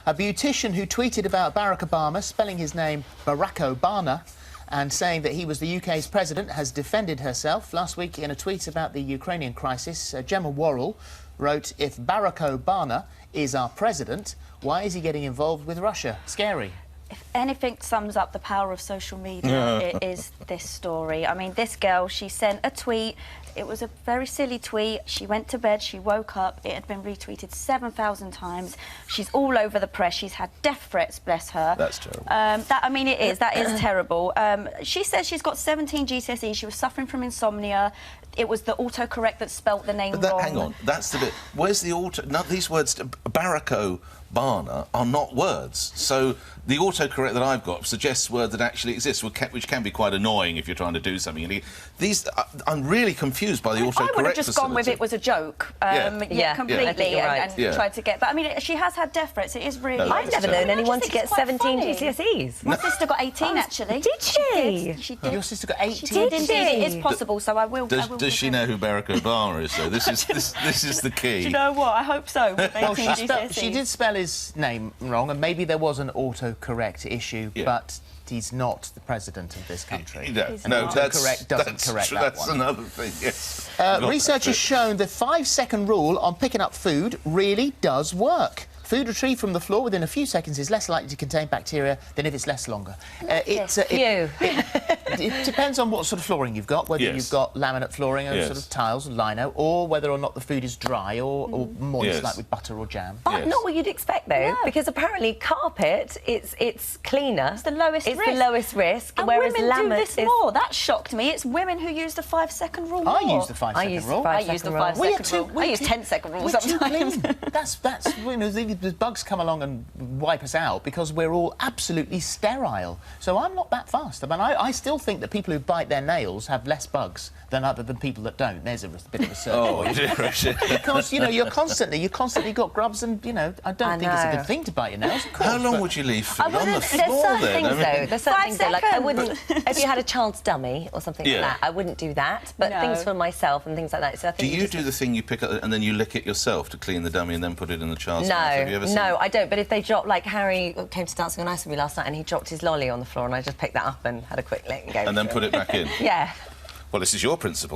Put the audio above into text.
A beautician who tweeted about Barack Obama, spelling his name Barack Obama, and saying that he was the UK's president, has defended herself. Last week, in a tweet about the Ukrainian crisis, Gemma Worrell wrote, "If Barack Obama is our president, why is he getting involved with Russia? Scary." If anything sums up the power of social media, it is this story. I mean, this girl, she sent a tweet. It was a very silly tweet. She went to bed, she woke up, it had been retweeted 7,000 times. She's all over the press. She's had death threats, bless her. That's terrible. That is terrible. She says she's got 17 GCSEs. She was suffering from insomnia. It was the autocorrect that spelt the name wrong. Hang on, that's the bit. Where's the auto? No, these words, Barack Obama, are not words. So the autocorrect that I've got suggests word that actually exists, which can be quite annoying if you're trying to do something. And I'm really confused by the autocorrect. I would have just gone with it was a joke. Completely, and tried to get. But I mean, she has had death threats. It is really. No, I've never known anyone to get 17 GCSEs. My sister got 18 actually. Did she? She did. Your sister got 18. She did indeed. It is possible. So I will. Does she know who Barack Obama is? So this is the key. Do you know what? I hope so. Well, she did spell his name wrong, and maybe there was an autocorrect issue, but he's not the president of this country. No, that's another thing, yes. Research has shown the 5-second rule on picking up food really does work. Food retrieved from the floor within a few seconds is less likely to contain bacteria than if it's less longer. It depends on what sort of flooring you've got, whether you've got laminate flooring or sort of tiles and lino, or whether or not the food is dry or moist, like with butter or jam. But not what you'd expect, though, because apparently carpet, it's cleaner. It's the lowest risk. It's the lowest risk, and whereas women do laminate this more. That shocked me. It's women who use the 5-second rule more. I use the 5-second rule. I use the 5-second rule. I use 10-second rule sometimes. That's you know, the bugs come along and wipe us out because we're all absolutely sterile. So I'm not that fast. I mean, I still think that people who bite their nails have less bugs than people that don't. There's a bit of a search. Because you've constantly got grubs, and I don't think it's a good thing to bite your nails. Of course, how long would you leave food on the floor then? There's certain things though, like I wouldn't. If you had a child's dummy or something like that, I wouldn't do that. But things for myself and things like that. So I think do you do the thing you pick up and then you lick it yourself to clean the dummy and then put it in the child's mouth? Have you ever seen No, I don't. But if they drop, like Harry came to Dancing on Ice with me last night and he dropped his lolly on the floor and I just picked that up and had a quick lick and go. And then put it back in. Yeah. Well, this is your principle.